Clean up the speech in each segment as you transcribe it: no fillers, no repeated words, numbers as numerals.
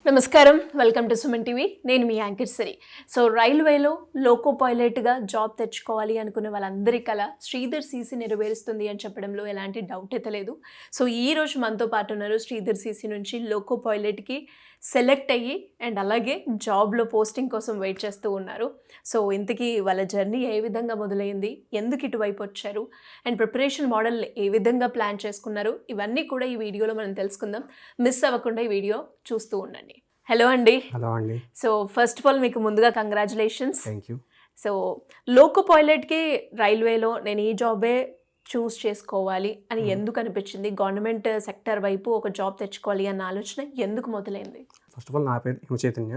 నమస్కారం, welcome to Suman TV. నేను మీ anchor సిరి. So రైల్వేలో లోకో పైలట్గా జాబ్ తెచ్చుకోవాలి అనుకున్న వాళ్ళందరి కల శ్రీధర్ సీసీ నెరవేరుస్తుంది అని చెప్పడంలో ఎలాంటి డౌట్ అయితే లేదు. సో ఈరోజు మనతో పాటు ఉన్నారు శ్రీధర్ సీసీ నుంచి లోకో పైలట్కి సెలెక్ట్ అయ్యి అండ్ అలాగే జాబ్లో పోస్టింగ్ కోసం వెయిట్ చేస్తూ ఉన్నారు. సో ఇంతకీ వాళ్ళ జర్నీ ఏ విధంగా మొదలైంది, ఎందుకు ఇటువైపు వచ్చారు అండ్ ప్రిపరేషన్ మోడల్ ఏ విధంగా ప్లాన్ చేసుకున్నారు, ఇవన్నీ కూడా ఈ వీడియోలో మనం తెలుసుకుందాం. మిస్ అవ్వకుండా ఈ వీడియో చూస్తూ ఉండండి. హలో అండి. హలో అండి. సో ఫస్ట్ ఆఫ్ ఆల్ మీకు ముందుగా congratulations. Thank you. So loco పైలట్కి రైల్వేలో నేను ఈ జాబే చూస్ చేసుకోవాలి అని ఎందుకు అనిపించింది? గవర్నమెంట్ సెక్టర్ వైపు ఒక జాబ్ తెచ్చుకోవాలి అన్న ఆలోచన ఎందుకు మొదలైంది? ఫస్ట్ ఆఫ్ ఆల్ నా పేరు హిమ చైతన్య.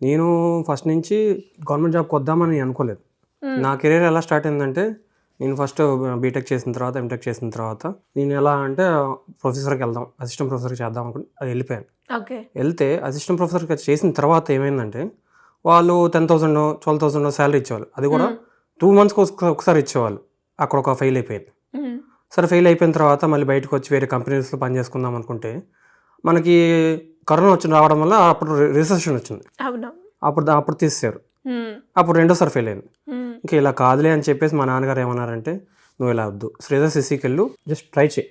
నేను ఫస్ట్ నుంచి గవర్నమెంట్ జాబ్కి వద్దామని అనుకోలేదు. నా కెరీర్ ఎలా స్టార్ట్ అయిందంటే, నేను ఫస్ట్ బీటెక్ చేసిన తర్వాత ఎంటెక్ చేసిన తర్వాత నేను ఎలా అంటే ప్రొఫెసర్కి వెళ్దాం, అసిస్టెంట్ ప్రొఫెసర్కి చేద్దాం అనుకుని అది వెళ్ళిపోయాను. వెళ్తే అసిస్టెంట్ ప్రొఫెసర్కి చేసిన తర్వాత ఏమైందంటే, వాళ్ళు 10,000 12,000 శాలరీ ఇచ్చేవాళ్ళు. అది కూడా 2 monthsకి ఒకసారి ఇచ్చేవాళ్ళు. అక్కడ ఒక ఫెయిల్ అయిపోయింది. సరే ఫెయిల్ అయిపోయిన తర్వాత మళ్ళీ బయటకు వచ్చి వేరే కంపెనీస్లో పని చేసుకుందాం అనుకుంటే, మనకి కరోనా రావడం వల్ల అప్పుడు రిసెషన్ వచ్చింది. అప్పుడు తీసేశారు. అప్పుడు రెండోసారి ఫెయిల్ అయింది. ఇంకా ఇలా కాదులే అని చెప్పేసి మా నాన్నగారు ఏమన్నారంటే, నువ్వు ఇలా వద్దు, శ్రీధర్ సీసీకి వెళ్ళు, జస్ట్ ట్రై చేయి.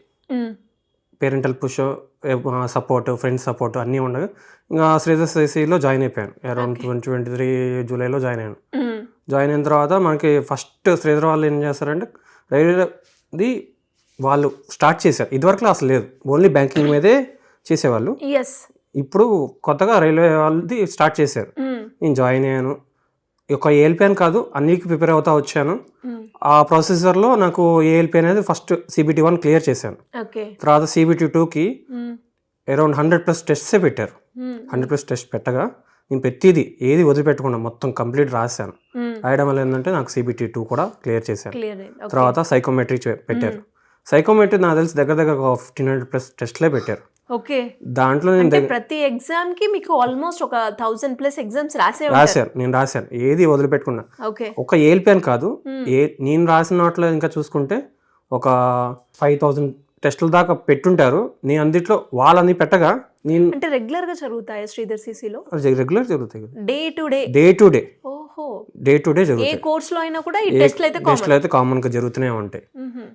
Parental push, support, friends support అన్నీ ఉండగా ఇంకా శ్రీధర్ సీసీలో జాయిన్ అయిపోయాను. అరౌండ్ 2023 జూలైలో జాయిన్ అయ్యాను. జాయిన్ అయిన తర్వాత మనకి ఫస్ట్ శ్రీధర్ వాళ్ళు ఏం చేస్తారంటే, రైల్వేది వాళ్ళు స్టార్ట్ చేశారు. ఇదివరకు అసలు లేదు, ఓన్లీ బ్యాంకింగ్ మీదే చేసేవాళ్ళు. ఇప్పుడు కొత్తగా రైల్వే వాళ్ళది స్టార్ట్ చేశారు. నేను జాయిన్ అయ్యాను. ఒక ఏఎల్పి అని కాదు, అన్నికి ప్రిపేర్ అవుతా వచ్చాను. ఆ ప్రాసెసర్లో నాకు ఏఎల్పి అనేది ఫస్ట్ CBT 1 క్లియర్ చేశాను. తర్వాత CBT 2కి అరౌండ్ 100+ టెస్ట్సే పెట్టారు. 100+ టెస్ట్ పెట్టగా నేను ప్రతిదీ ఏది వదిలిపెట్టకుండా మొత్తం కంప్లీట్ రాశాను. రాయడం వల్ల ఏంటంటే నాకు CBT 2 కూడా క్లియర్ చేశాను. తర్వాత సైకోమెట్రీ పెట్టారు. సైకోమెట్రీ నాకు తెలిసి దగ్గర 1500+ టెస్ట్లే పెట్టారు. దాంట్లో ప్రతి ఎగ్జామ్ కి మీకు ఆల్మోస్ట్ ఒక 1000+ ఎగ్జామ్స్ నేను రాశాను, ఏది వదిలిపెట్టుకున్నా. ఒక ఏఎల్పి అని కాదు, నేను రాసిన వాటిలో ఇంకా చూసుకుంటే ఒక 5000 టెస్టుల దాకా పెట్టుంటారు. నేను అందుట్లో వాళ్ళని పెట్టగా నేను అంటే రెగ్యులర్ గా జరుగుతాయి శ్రీధర్ సీసీలో. రెగ్యులర్ జరుగుతాయి, డే టు డే జరుగుతాయి. ఏ కోర్స్ లో అయినా కూడా ఈ టెస్ట్లు అయితే కామన్ గా జరుగుతూనే ఉంటాయి.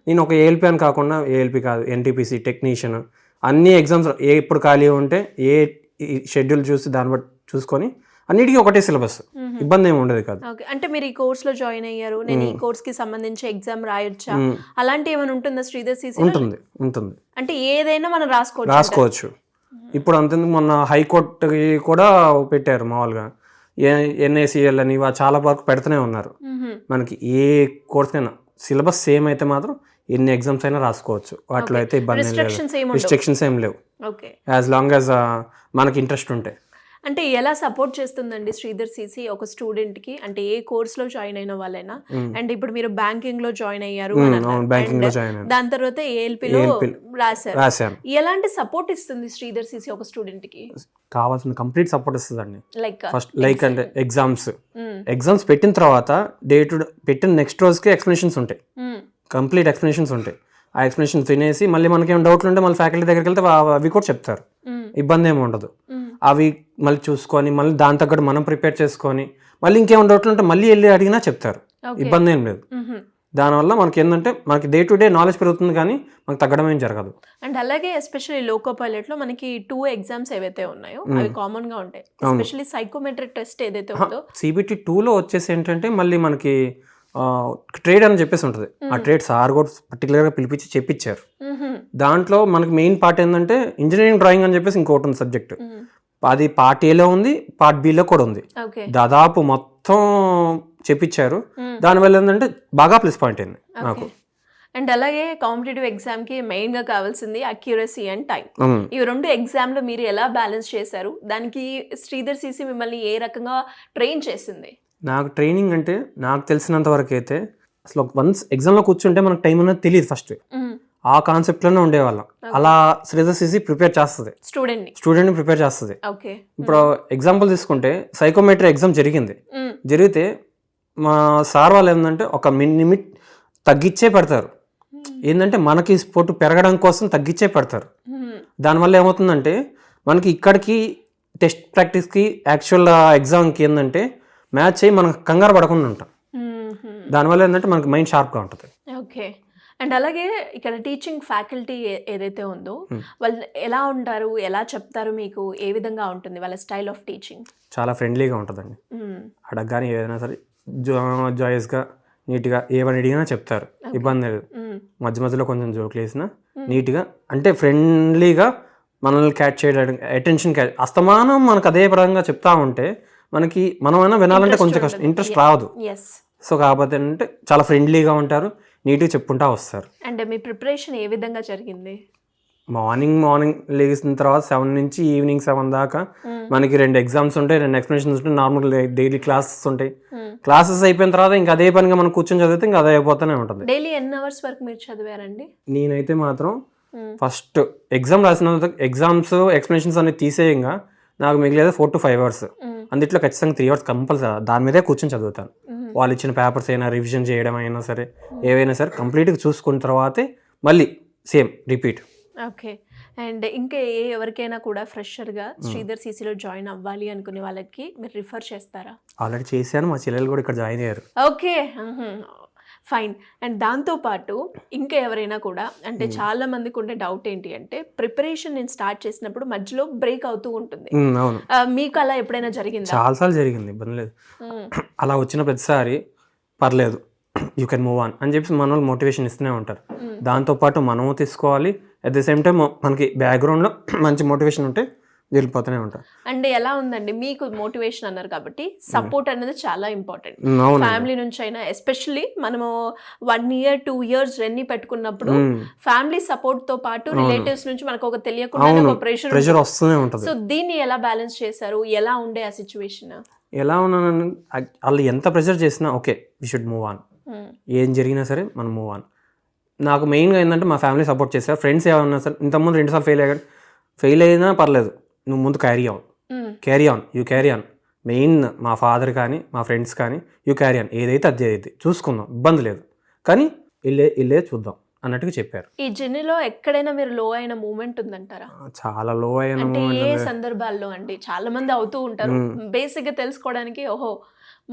నేను ఒక ఏఎల్పి అని కాకుండా, ఏఎల్పి కాదు, NTPC టెక్నీషియన్ అన్ని ఎగ్జామ్స్ ఎప్పుడు ఖాళీ ఉంటే ఏ షెడ్యూల్ చూసి దాన్ని బట్టి చూసుకొని అన్నిటికీ ఒకటే సిలబస్, ఇబ్బంది ఏమి ఉండదు కాదు. అంటే మీరు ఈ కోర్స్ లో జాయిన్ అయ్యారు, నేను ఈ కోర్స్ కి సంబంధించి ఎగ్జామ్ రాయొచ్చా, అలాంటి ఏమైనా ఉంటుందా శ్రీధర్ సీసీ? ఉంటుంది. అంటే ఏదైనా మనం రాసుకోవచ్చు. ఇప్పుడు అంతేందుకు మొన్న హైకోర్టుకి కూడా పెట్టారు. మామూలుగా NACL అని చాలా వరకు పెడుతూనే ఉన్నారు. మనకి ఏ కోర్స్ అయినా సిలబస్ సేమ్ అయితే మాత్రం ఎన్ని ఎగ్జామ్స్ అయినా రాసుకోవచ్చు. వాటిలో అయితే ఇబ్బంది రిస్ట్రిక్షన్స్ ఏం లేవు, యాజ్ లాంగ్ యాజ్ మనకి ఇంట్రెస్ట్ ఉంటే. అంటే ఎలా సపోర్ట్ చేస్తుందండి శ్రీధర్ సీసీ ఒక స్టూడెంట్ కి? అంటే ఏ కోర్స్ లో జాయిన్ అయిన వాళ్ళైనా, అండ్ ఇప్పుడు మీరు బ్యాంకింగ్ లో జాయిన్ అయ్యారు, దాని తర్వాత ALP లో రాశారు, ఎలాంటి సపోర్ట్ ఇస్తుంది శ్రీధర్ సీసీ ఒక స్టూడెంట్ కి? కావాల్సిన కంప్లీట్ సపోర్ట్ ఇస్తుందండి. ఫస్ట్ అంటే ఎగ్జామ్స్ పెట్టిన తర్వాత పెట్టిన నెక్స్ట్ రోజుకి ఎక్స్ప్లెనేషన్స్ ఉంటాయి, కంప్లీట్ ఎక్స్ప్లెనేషన్స్ ఉంటాయి. ఆ ఎక్స్ప్లెనేషన్ వినేసి మళ్ళీ మనకేం డౌట్లు ఉంటే మళ్ళీ ఫ్యాకల్టీ దగ్గరికి వెళ్తే అవి కూడా చెప్తారు, ఇబ్బంది ఏమి ఉండదు. అవి మళ్ళీ చూసుకొని మళ్ళీ దాని తగ్గట్టు మనం ప్రిపేర్ చేసుకొని మళ్ళీ ఇంకేమైనా డౌట్లు ఉంటే మళ్ళీ వెళ్ళి అడిగినా చెప్తారు, ఇబ్బంది ఏం లేదు. దానివల్ల మనకి ఏంటంటే మనకి డే టు డే నాలెడ్జ్ పెరుగుతుంది, కానీ మనకు తగ్గడం ఏం జరగదు. అండ్ అలాగే ఎస్పెషల్లీ లోకో పైలట్ లో మనకి 2 ఎగ్జామ్స్ ఏవైతే ఉన్నాయో అవి కామన్ గా ఉంటాయి. ఎస్పెషల్లీ సైకోమెట్రిక్ టెస్ట్ ఏదైతే ఉందో CBT 2లో వచ్చేసి ఏంటంటే మళ్ళీ మనకి ట్రేడ్ అని చెప్పేసి ఉంటుంది. ఆ ట్రేడ్ సార్ కూడా పర్టికులర్గా పిలిపించి చెప్పించారు. దాంట్లో మనకి మెయిన్ పార్ట్ ఏంటంటే ఇంజనీరింగ్ డ్రాయింగ్ అని చెప్పేసి ఇంకోటి ఉంది సబ్జెక్ట్. అది పార్ట్ ఏలో ఉంది, పార్ట్ బిలో కూడా ఉంది. దాదాపు మొత్తం చెప్పించారు. దానివల్ల ఏంటంటే బాగా ప్లస్ పాయింట్ అయింది నాకు. అండ్ అలాగే కాంపిటేటివ్ ఎగ్జామ్ కి మెయిన్ గా కావాల్సింది అక్యురసీ అండ్ టైం. ఈ 2 ఎగ్జామ్ లో మీరు ఎలా బ్యాలెన్స్ చేశారు? దానికి శ్రీధర్ సీసీ మిమ్మల్ని ఏ రకంగా ట్రైన్ చేసింది? నాకు ట్రైనింగ్ అంటే నాకు తెలిసినంత వరకు అయితే అసలు వన్స్ ఎగ్జామ్లో కూర్చుంటే మనకు టైం అనేది తెలియదు. ఫస్ట్ ఆ కాన్సెప్ట్లోనే ఉండేవాళ్ళం. అలా శ్రీధర్ సీసీ ప్రిపేర్ చేస్తుంది, స్టూడెంట్ని ప్రిపేర్ చేస్తుంది. ఇప్పుడు ఎగ్జాంపుల్ తీసుకుంటే సైకోమెట్రీ ఎగ్జామ్ జరిగితే మా సార్ వాళ్ళు ఏంటంటే ఒక లిమిట్ తగ్గించే పెడతారు. ఏంటంటే మనకి స్పోర్ట్ పెరగడం కోసం తగ్గించే పెడతారు. దానివల్ల ఏమవుతుందంటే మనకి ఇక్కడికి టెస్ట్ ప్రాక్టీస్కి యాక్చువల్ ఎగ్జామ్కి ఏంటంటే మ్యాచ్ అయ్యి మనం కంగారు పడకుండా ఉంటాం. దానివల్ల ఏంటంటే మనకి మైండ్ షార్ప్గా ఉంటుంది. ఓకే. అండ్ అలాగే ఇక్కడ టీచింగ్ ఫ్యాకల్టీ ఏదైతే ఉందో వాళ్ళు ఎలా ఉంటారు, ఎలా చెప్తారు, మీకు ఏ విధంగా ఉంటుంది వాళ్ళ స్టైల్ ఆఫ్ టీచింగ్? చాలా ఫ్రెండ్లీగా ఉంటుందండి. అడగగానే ఏదైనా సరే జాయస్గా నీట్గా ఏమని అడిగినా చెప్తారు, ఇబ్బంది లేదు. మధ్య మధ్యలో కొంచెం జోకులు వేసినా నీట్గా అంటే ఫ్రెండ్లీగా మనల్ని క్యాచ్ చేయడానికి అటెన్షన్ క్యాచ్ అస్తమానం మనకు అదే పరంగా చెప్తా ఉంటే మనకి మనమైనా వినాలంటే కొంచెం కష్టం, ఇంట్రెస్ట్ రాదు. సో కాకపోతే అంటే చాలా ఫ్రెండ్లీగా ఉంటారు, నీట్గా చెప్పుకుంటా వస్తారు. అండ్ మీ ప్రిపరేషన్ ఏ విధంగా జరిగింది? మార్నింగ్ లేచిన తర్వాత 7 నుంచి ఈవినింగ్ 7 దాకా మనకి 2 ఎగ్జామ్స్ ఉంటాయి, 2 ఎక్స్ప్లెనేషన్స్ ఉంటాయి, నార్మల్ డైలీ క్లాసెస్ ఉంటాయి. క్లాసెస్ అయిపోయిన తర్వాత ఇంకా అదే పనిగా మనం కూర్చొని చదివితే ఇంకా అదే అయిపోతూనే ఉంటుంది. డైలీ ఎన్ని అవర్స్ వరకు మీరు చదివారండి? నేనైతే మాత్రం ఫస్ట్ ఎగ్జామ్ రాసిన ఎగ్జామ్స్ ఎక్స్ప్లెనేషన్స్ అనేది తీసేయంగా నాకు మిగిలేదు 4 to 5 hours. అందుట్లో ఖచ్చితంగా 3 hours కంపల్సరీ దాని మీదే కూర్చొని చదువుతాను. వాళ్ళు ఇచ్చిన పేపర్స్ అయినా రివిజన్ చేయడం అయినా సరే ఏవైనా సరే కంప్లీట్గా చూసుకున్న తర్వాతే మళ్ళీ సేమ్ రిపీట్. ఓకే. అండ్ ఇంకా ఎవరికైనా కూడా ఫ్రెషర్గా శ్రీధర్ సీసీలో జాయిన్ అవ్వాలి అనుకునే వాళ్ళకి మీరు రిఫర్ చేస్తారా? ఆల్రెడీ చేశాను, మా చెల్లెలు కూడా ఇక్కడ జాయిన్ అయ్యారు. Okay, fine. అండ్ దాంతోపాటు ఇంకా ఎవరైనా కూడా అంటే చాలా మందికి ఉండే డౌట్ ఏంటి అంటే ప్రిపరేషన్ నేను స్టార్ట్ చేసినప్పుడు మధ్యలో బ్రేక్ అవుతూ ఉంటుంది. అవును, మీకు అలా ఎప్పుడైనా జరిగిందా? చాలాసార్లు జరిగింది, ఇబ్బంది లేదు. అలా వచ్చిన ప్రతిసారి పర్లేదు యూ కెన్ మూవ్ ఆన్ అని చెప్పి మన వాళ్ళు మోటివేషన్ ఇస్తూనే ఉంటారు. దాంతోపాటు మనము తీసుకోవాలి, అట్ ద సేమ్ టైం మనకి బ్యాక్గ్రౌండ్లో మంచి మోటివేషన్ ఉంటే వెళ్ళిపోతూనే ఉంటారు. అంటే ఎలా ఉందండి మీకు మోటివేషన్ అన్నారు కాబట్టి సపోర్ట్ అనేది చాలా ఇంపార్టెంట్. ఫ్యామిలీ నుంచి అయినా ఎస్పెషల్లీ మనము 1 year 2 years జర్నీ పెట్టుకున్నప్పుడు ఫ్యామిలీ సపోర్ట్ తో పాటు రిలేటివ్స్ నుంచి మనకు ఒక తెలియకుండా ప్రెషర్ వస్తూనే ఉంటుంది. సో దీన్ని ఎలా బ్యాలెన్స్ చేశారు? ఎలా ఉండే ఆ సిచ్యువేషన్? ఎలా ఉన్నాను, వాళ్ళు ఎంత ప్రెషర్ చేసినా okay we should move on, ఏం జరిగినా సరే మనం మూవ్ ఆన్. నాకు మెయిన్గా ఏంటంటే మా ఫ్యామిలీ సపోర్ట్ చేశారు. ఫ్రెండ్స్ ఏమన్నా సరే ఇంతకుముందు 2 సార్లు ఫెయిల్ అయినా పర్లేదు, నువ్వు ముందు carry on you carry on. Main మా ఫాదర్ కానీ మా ఫ్రెండ్స్ కానీ యూ క్యారీ ఆన్, ఏదైతే అది అయితే చూసుకుందాం, ఇబ్బంది లేదు, కానీ ఇల్లే చూద్దాం అన్నట్టుగా చెప్పారు. ఈ జర్నీలో ఎక్కడైనా మీరు లో అయిన మూమెంట్ ఉందంటారా? చాలా లో అయిన ఏ సందర్భాల్లో అండి? చాలా మంది అవుతూ ఉంటారు. బేసిక్ గా తెలుసుకోవడానికి ఓహో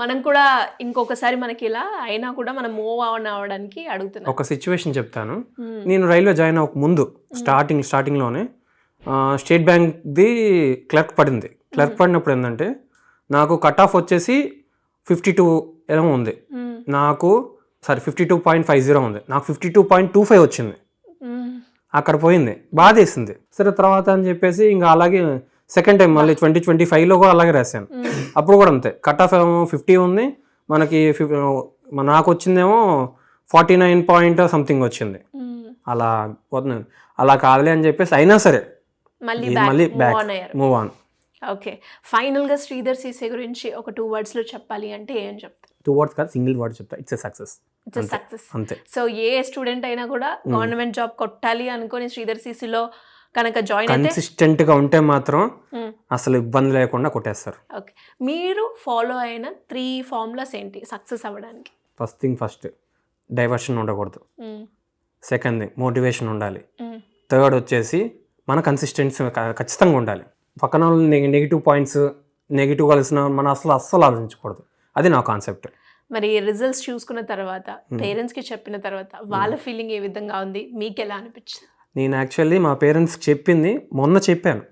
మనం కూడా ఇంకొకసారి మనకి ఇలా అయినా కూడా మనం మూవ్ ఆన్ అవ్వడానికి అడుగుతున్నాం. ఒక సిచ్యువేషన్ చెప్తాను. నేను రైల్వే జాయిన్ అవ్వక ముందు స్టార్టింగ్లోనే స్టేట్ బ్యాంక్ది క్లర్క్ పడింది. క్లర్క్ పడినప్పుడు ఏంటంటే నాకు కట్ ఆఫ్ వచ్చేసి 52 ఏమో ఉంది, నాకు 52.50 ఉంది, నాకు 52.25 వచ్చింది. అక్కడ పోయింది, బాధేసింది. సరే తర్వాత అని చెప్పేసి ఇంకా అలాగే సెకండ్ టైం మళ్ళీ 2025లో కూడా అలాగే రాశాను. అప్పుడు కూడా అంతే, కట్ ఆఫ్ ఏమో 50 ఉంది, మనకి నాకు వచ్చిందేమో 49 పాయింట్ సంథింగ్ వచ్చింది. అలా పోతున్నాను, అలా కాదులే అని చెప్పేసి అయినా సరే మళ్ళీ బ్యాక్ మూవ్ ఆన్. ఓకే, ఫైనల్గా శ్రీధర్ సీసే గురించి ఒక 2 words లో చెప్పాలి అంటే ఏం చెప్తారు? 2 words కాదు, సింగిల్ వర్డ్ చెప్తా, ఇట్స్ ఎ సక్సెస్. అంతే. సో ఏ స్టూడెంట్ అయినా కూడా గవర్నమెంట్ జాబ్ కొట్టాలి అనుకుని శ్రీధర్ సీసీలో కనుక జాయిన్ అయితే కన్సిస్టెంట్ గా ఉంటే మాత్రం అసలు ఇబ్బంది లేకుండా కొట్టేస్తారు. ఓకే, మీరు ఫాలో అయిన 3 formulas ఏంటి సక్సెస్ అవ్వడానికి? ఫస్ట్ డైవర్షన్ ఉండకూడదు, సెకండ్ మోటివేషన్ ఉండాలి, థర్డ్ వచ్చేసి మన కన్సిస్టెన్సీ ఖచ్చితంగా ఉండాలి. పక్కన నెగిటివ్ పాయింట్స్ నెగిటివ్ కలిసిన మన అస్సలు ఆలోచించకూడదు. అది నా కాన్సెప్ట్. మరి రిజల్ట్స్ చూసుకున్న తర్వాత పేరెంట్స్కి చెప్పిన తర్వాత వాళ్ళ ఫీలింగ్ ఏ విధంగా ఉంది, మీకు ఎలా అనిపించింది? నేను యాక్చువల్లీ మా పేరెంట్స్కి చెప్పింది మొన్న చెప్పాను,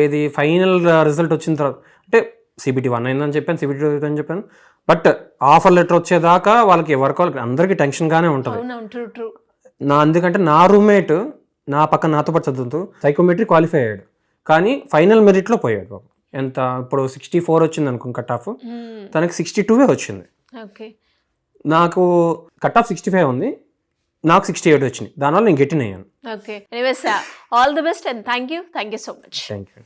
ఏది ఫైనల్ రిజల్ట్ వచ్చిన తర్వాత అంటే CBT 1 అయిందని చెప్పాను, CBT 2 అని చెప్పాను. బట్ ఆఫర్ లెటర్ వచ్చేదాకా వాళ్ళకి ఎవరికి అందరికీ టెన్షన్గానే ఉంటుంది. ఎందుకంటే నా రూమ్మేట్ నా పక్కన నాతో పాటు చదువుతూ సైకోమెట్రీ క్వాలిఫై అయ్యాడు, కానీ ఫైనల్ మెరిట్లో పోయాడు. ఎంత ఇప్పుడు 64 వచ్చింది అనుకో కట్ ఆఫ్, తనకి 62 వచ్చింది. నాకు కట్ ఆఫ్ 65 ఉంది, నాకు 68 వచ్చింది. దానివల్ల నేను గెటిన్ అయ్యాను. Okay, anyways all the best and thank you so much. Thank you.